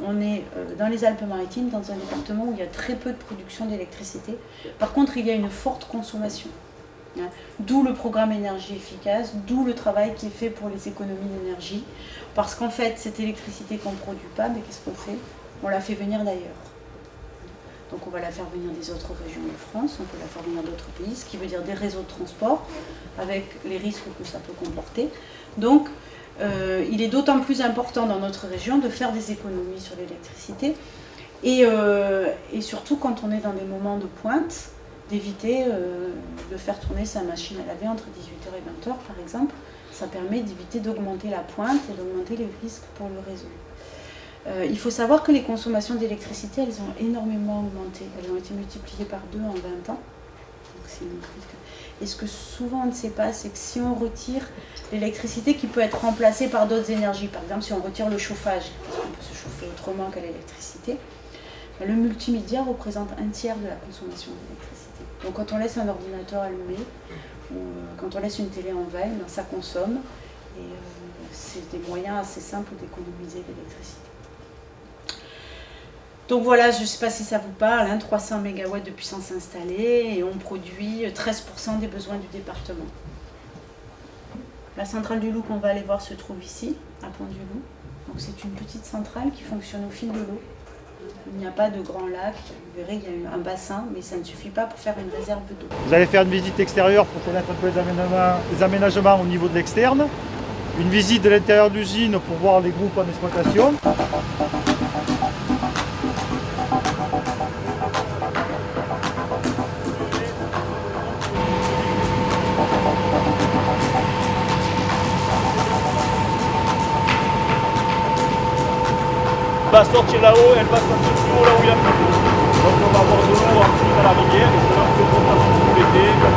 on est dans les Alpes-Maritimes, dans un département où il y a très peu de production d'électricité. Par contre, il y a une forte consommation. D'où le programme énergie efficace, d'où le travail qui est fait pour les économies d'énergie. Parce qu'en fait, cette électricité qu'on ne produit pas, mais qu'est-ce qu'on fait? On la fait venir d'ailleurs. Donc on va la faire venir des autres régions de France, on peut la faire venir d'autres pays, ce qui veut dire des réseaux de transport, avec les risques que ça peut comporter. Donc il est d'autant plus important dans notre région de faire des économies sur l'électricité. Et surtout quand on est dans des moments de pointe, d'éviter de faire tourner sa machine à laver entre 18h et 20h par exemple. Ça permet d'éviter d'augmenter la pointe et d'augmenter les risques pour le réseau. Il faut savoir que les consommations d'électricité, elles ont énormément augmenté. Elles ont été multipliées par 2 en 20 ans. Et ce que souvent on ne sait pas, c'est que si on retire l'électricité qui peut être remplacée par d'autres énergies, par exemple si on retire le chauffage, parce qu'on peut se chauffer autrement qu'à l'électricité, le multimédia représente un tiers de la consommation d'électricité. Donc quand on laisse un ordinateur allumé, ou quand on laisse une télé en veille, ça consomme. Et c'est des moyens assez simples d'économiser l'électricité. Donc voilà, je ne sais pas si ça vous parle, 300 MW de puissance installée et on produit 13% des besoins du département. La centrale du Loup qu'on va aller voir se trouve ici, à Pont-du-Loup. Donc c'est une petite centrale qui fonctionne au fil de l'eau. Il n'y a pas de grand lac, vous verrez il y a un bassin, mais ça ne suffit pas pour faire une réserve d'eau. Vous allez faire une visite extérieure pour connaître un peu les aménagements au niveau de l'externe. Une visite de l'intérieur de l'usine pour voir les groupes en exploitation. Elle va sortir là-haut, elle va sortir plus haut là où il y a plus d'eau. Donc on va avoir de l'eau en plus à la rivière et cela on fait constater tout l'été quand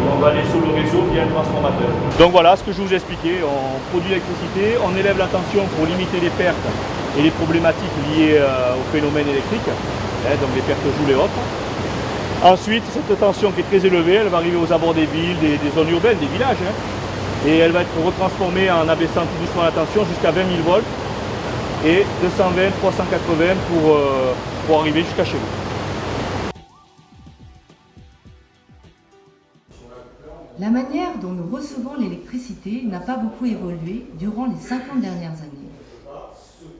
et on va aller sur le réseau via un transformateur. Donc voilà ce que je vous expliquais, on produit l'électricité, on élève la tension pour limiter les pertes et les problématiques liées au phénomène électrique, donc les pertes joules et autres. Ensuite, cette tension qui est très élevée, elle va arriver aux abords des villes, des zones urbaines, des villages. Et elle va être retransformée en abaissant tout doucement la tension jusqu'à 20 000 volts et 220, 380 pour arriver jusqu'à chez vous. La manière dont nous recevons l'électricité n'a pas beaucoup évolué durant les 50 dernières années.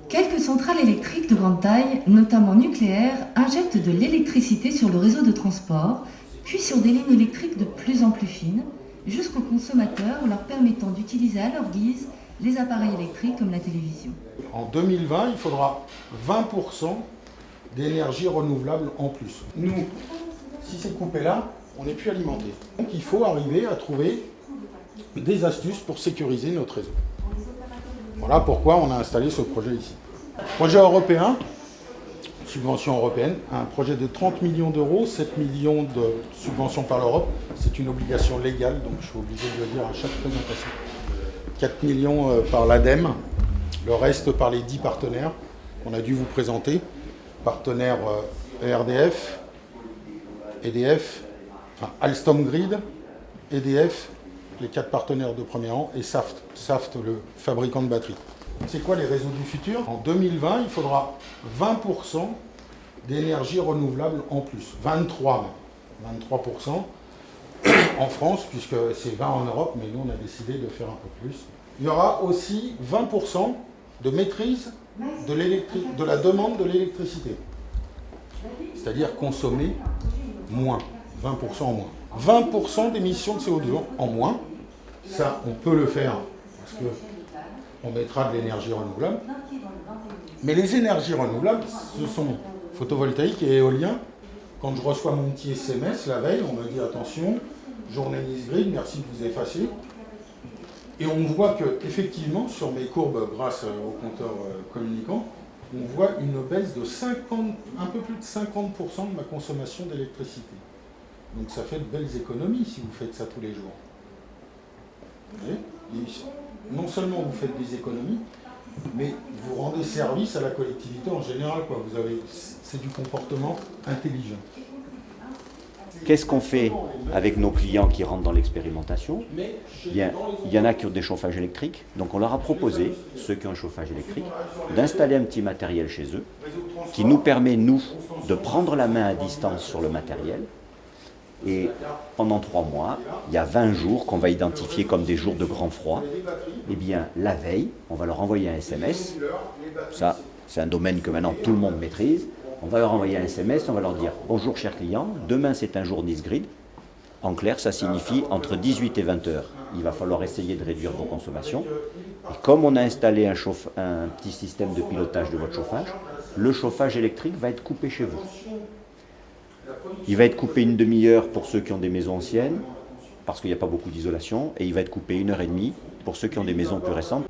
Quelques centrales électriques de grande taille, notamment nucléaires, injectent de l'électricité sur le réseau de transport, puis sur des lignes électriques de plus en plus fines, jusqu'aux consommateurs, leur permettant d'utiliser à leur guise les appareils électriques comme la télévision. En 2020, il faudra 20% d'énergie renouvelable en plus. Nous, si c'est coupé là, on n'est plus alimenté. Donc il faut arriver à trouver des astuces pour sécuriser notre réseau. Voilà pourquoi on a installé ce projet ici. Projet européen, subvention européenne, un projet de 30 millions d'euros, 7 millions de subventions par l'Europe. C'est une obligation légale, donc je suis obligé de le dire à chaque présentation. 4 millions par l'ADEME, le reste par les 10 partenaires qu'on a dû vous présenter. Partenaires ERDF, EDF, enfin Alstom Grid, EDF, les 4 partenaires de premier rang, et Saft, le fabricant de batteries. C'est quoi les réseaux du futur? En 2020, il faudra 20% d'énergie renouvelable en plus. 23 en France, puisque c'est 20 en Europe, mais nous on a décidé de faire un peu plus. Il y aura aussi 20% de maîtrise de la demande de l'électricité. C'est-à-dire consommer moins, 20% en moins. 20% d'émissions de CO2 en moins, ça on peut le faire parce que on mettra de l'énergie renouvelable. Mais les énergies renouvelables, ce sont photovoltaïque et éolien. Quand je reçois mon petit SMS la veille, on me dit attention, journée Nice-Grid, merci de vous effacer. Et on voit que effectivement sur mes courbes, grâce au compteur communicant, on voit une baisse de 50, un peu plus de 50% de ma consommation d'électricité. Donc ça fait de belles économies si vous faites ça tous les jours. Vous voyez ? Et non seulement vous faites des économies, mais vous rendez service à la collectivité en général, quoi. C'est du comportement intelligent. Qu'est-ce qu'on fait avec nos clients qui rentrent dans l'expérimentation? Bien, il y en a qui ont des chauffages électriques, donc on leur a proposé, ceux qui ont un chauffage électrique, d'installer un petit matériel chez eux, qui nous permet, nous, de prendre la main à distance sur le matériel. Et pendant 3 mois, il y a 20 jours qu'on va identifier comme des jours de grand froid. Eh bien, la veille, on va leur envoyer un SMS. Ça, c'est un domaine que maintenant tout le monde maîtrise. On va leur envoyer un SMS, on va leur dire « Bonjour chers clients, demain c'est un jour NISGrid ». En clair, ça signifie entre 18 et 20 heures, il va falloir essayer de réduire vos consommations. Et comme on a installé un petit système de pilotage de votre chauffage, le chauffage électrique va être coupé chez vous. Il va être coupé une demi-heure pour ceux qui ont des maisons anciennes, parce qu'il n'y a pas beaucoup d'isolation, et il va être coupé 1h30 pour ceux qui ont des maisons plus récentes.